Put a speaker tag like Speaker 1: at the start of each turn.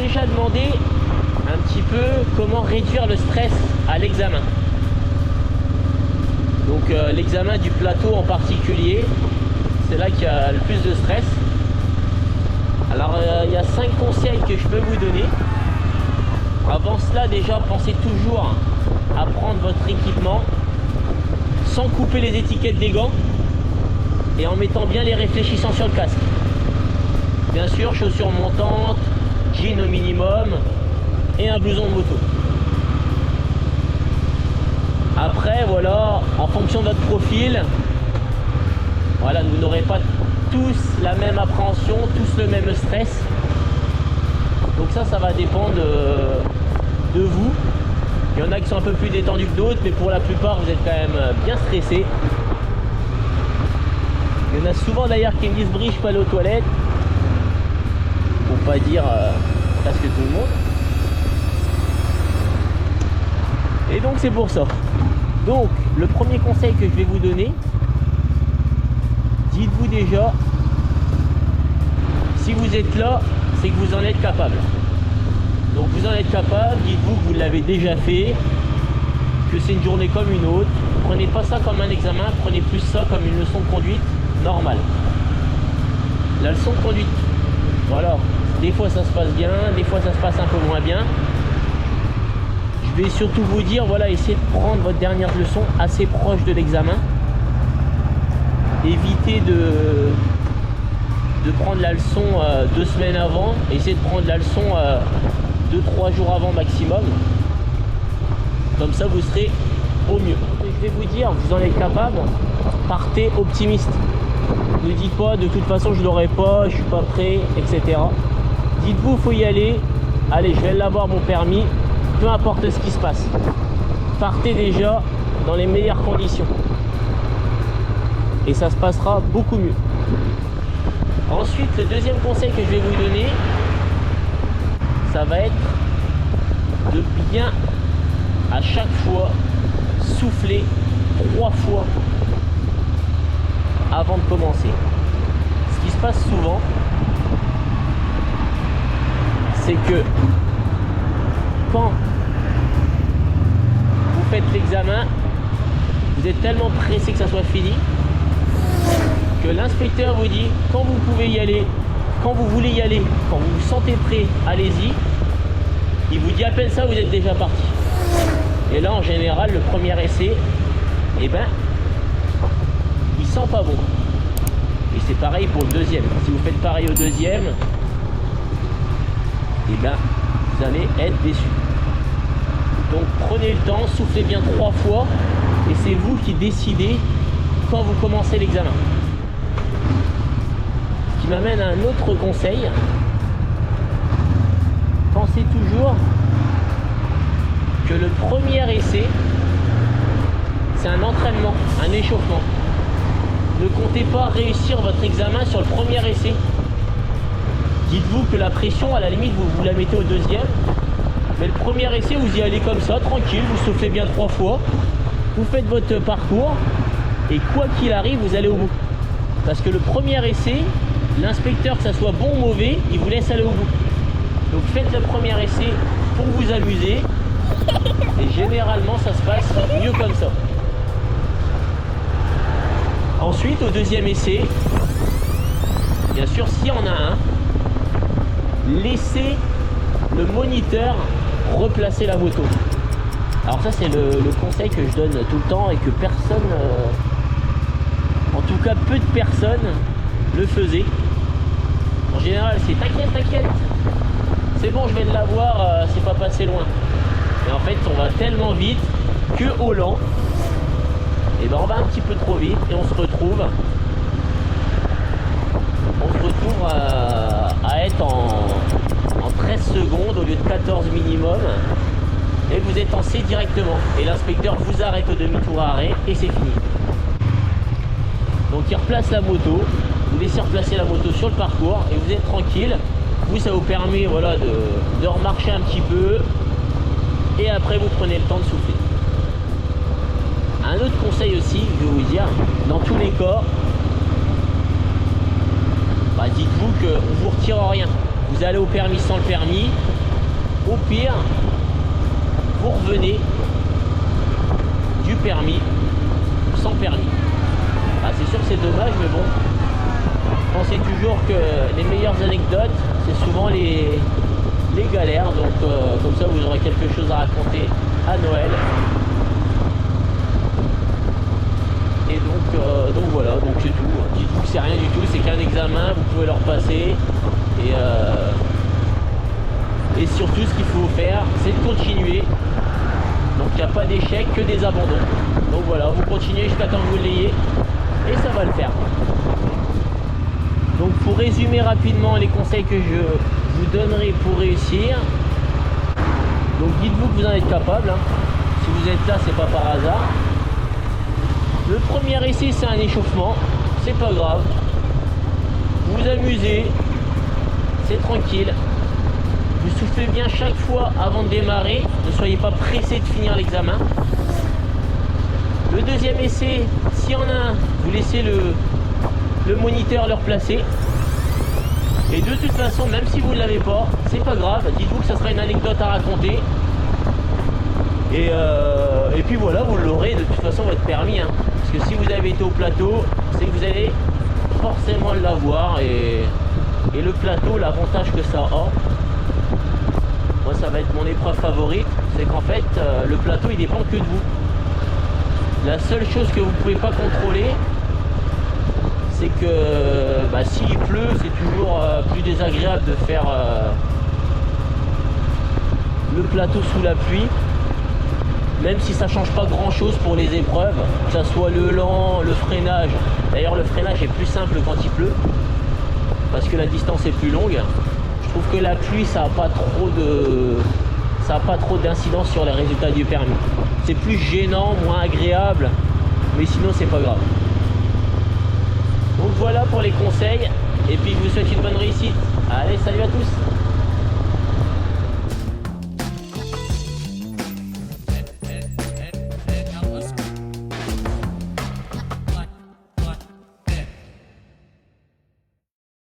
Speaker 1: déjà demandé un petit peu comment réduire le stress à l'examen. Donc l'examen du plateau en particulier, c'est là qu'il y a le plus de stress. Alors il y a 5 conseils que je peux vous donner. Avant cela, déjà, pensez toujours à prendre votre équipement sans couper les étiquettes des gants et en mettant bien les réfléchissants sur le casque. Bien sûr, chaussures montantes, jean au minimum et un blouson de moto. Après, voilà, en fonction de votre profil, voilà, vous n'aurez pas tous la même appréhension, tous le même stress. Donc ça va dépendre de vous. Il y en a qui sont un peu plus détendus que d'autres, mais pour la plupart, vous êtes quand même bien stressés. Il y en a souvent d'ailleurs qui me disent « Brice, je peux aller aux toilettes ». Pour pas dire presque tout le monde. Et donc c'est pour ça. Donc le premier conseil que je vais vous donner, dites-vous déjà, si vous êtes là, c'est que vous en êtes capable. Donc vous en êtes capable, dites-vous que vous l'avez déjà fait, que c'est une journée comme une autre. Prenez pas ça comme un examen, prenez plus ça comme une leçon de conduite normale. La leçon de conduite, voilà, des fois ça se passe bien, des fois ça se passe un peu moins bien. Je vais surtout vous dire, voilà, essayez de prendre votre dernière leçon assez proche de l'examen. Évitez de prendre la leçon 2 semaines avant. Essayez de prendre la leçon 2-3 jours avant maximum. Comme ça, vous serez au mieux. Je vais vous dire, vous en êtes capable. Partez optimiste. Ne dites pas, de toute façon, je l'aurai pas, je suis pas prêt, etc. Dites-vous, faut y aller. Allez, je vais l'avoir mon permis. Peu importe ce qui se passe. Partez déjà dans les meilleures conditions. Et ça se passera beaucoup mieux. Ensuite, le deuxième conseil que je vais vous donner, ça va être de bien, à chaque fois, souffler 3 fois avant de commencer. Ce qui se passe souvent, c'est que quand vous faites l'examen, vous êtes tellement pressé que ça soit fini, que l'inspecteur vous dit quand vous pouvez y aller, quand vous voulez y aller, quand vous vous sentez prêt, allez-y. Il vous dit à peine ça, vous êtes déjà parti. Et là, en général, le premier essai, eh ben, il sent pas bon. Et c'est pareil pour le deuxième. Si vous faites pareil au deuxième, eh ben, vous allez être déçu. Donc prenez le temps, soufflez bien 3 fois, et c'est vous qui décidez quand vous commencez l'examen. Qui m'amène à un autre conseil. Pensez toujours que le premier essai, c'est un entraînement, un échauffement. Ne comptez pas réussir votre examen sur le premier essai. Dites-vous que la pression, à la limite, vous la mettez au deuxième. Mais le premier essai, vous y allez comme ça, tranquille, vous soufflez bien 3 fois. Vous faites votre parcours. Et quoi qu'il arrive, vous allez au bout. Parce que le premier essai, l'inspecteur, que ça soit bon ou mauvais, il vous laisse aller au bout. Donc faites le premier essai pour vous amuser. Et généralement, ça se passe mieux comme ça. Ensuite, au deuxième essai, bien sûr, s'il y en a un, laissez le moniteur replacer la moto. Alors ça, c'est le conseil que je donne tout le temps et que personne, en tout cas peu de personnes, le faisaient. En général, c'est t'inquiète, c'est bon, je vais l'avoir, c'est pas passé loin. Et en fait, on va tellement vite que au lent, et ben on va un petit peu trop vite et on se retrouve à être en 13 secondes au lieu de 14 minimum. Et vous êtes en C directement. Et l'inspecteur vous arrête au demi-tour à arrêt et c'est fini. Donc il replace la moto, vous laissez replacer la moto sur le parcours et vous êtes tranquille. Vous, ça vous permet, voilà, de remarcher un petit peu. Et après vous prenez le temps de souffler. Un autre conseil aussi, je vais vous dire, dans tous les cas, dites-vous qu'on ne vous retire rien. Vous vous allez au permis sans le permis. Au pire, vous revenez du permis sans permis. Ah, c'est sûr que c'est dommage, mais bon, pensez toujours que les meilleures anecdotes, c'est souvent les galères. Donc comme ça, vous aurez quelque chose à raconter à Noël. Et donc voilà, donc c'est tout. Dites-vous que c'est rien du tout, c'est qu'un examen, vous pouvez leur passer. Et surtout, ce qu'il faut faire, c'est de continuer. Donc il n'y a pas d'échec, que des abandons. Donc voilà, vous continuez jusqu'à temps que vous l'ayez. Et ça va le faire. Donc pour résumer rapidement les conseils que je vous donnerai pour réussir. Donc dites-vous que vous en êtes capable. Hein. Si vous êtes là, c'est pas par hasard. Le premier essai, c'est un échauffement. C'est pas grave. Vous vous amusez. C'est tranquille. Vous soufflez bien chaque fois avant de démarrer. Ne soyez pas pressé de finir l'examen. Le deuxième essai, s'il y en a un, vous laissez le moniteur le replacer. Et de toute façon, même si vous ne l'avez pas, c'est pas grave. Dites-vous que ça sera une anecdote à raconter. Et puis voilà, vous l'aurez de toute façon votre permis. Hein. Parce que si vous avez été au plateau, c'est que vous allez forcément l'avoir. Et le plateau, l'avantage que ça a, moi ça va être mon épreuve favorite, c'est qu'en fait le plateau il dépend que de vous. La seule chose que vous ne pouvez pas contrôler, c'est que s'il pleut, c'est toujours plus désagréable de faire le plateau sous la pluie, même si ça change pas grand chose pour les épreuves, que ça soit le lent, le freinage. D'ailleurs le freinage est plus simple quand il pleut, parce que la distance est plus longue. Je trouve que la pluie, ça n'a pas trop d'incidence sur les résultats du permis. C'est plus gênant, moins agréable, mais sinon c'est pas grave. Donc voilà pour les conseils, et puis je vous souhaite une bonne réussite. Allez, salut à tous.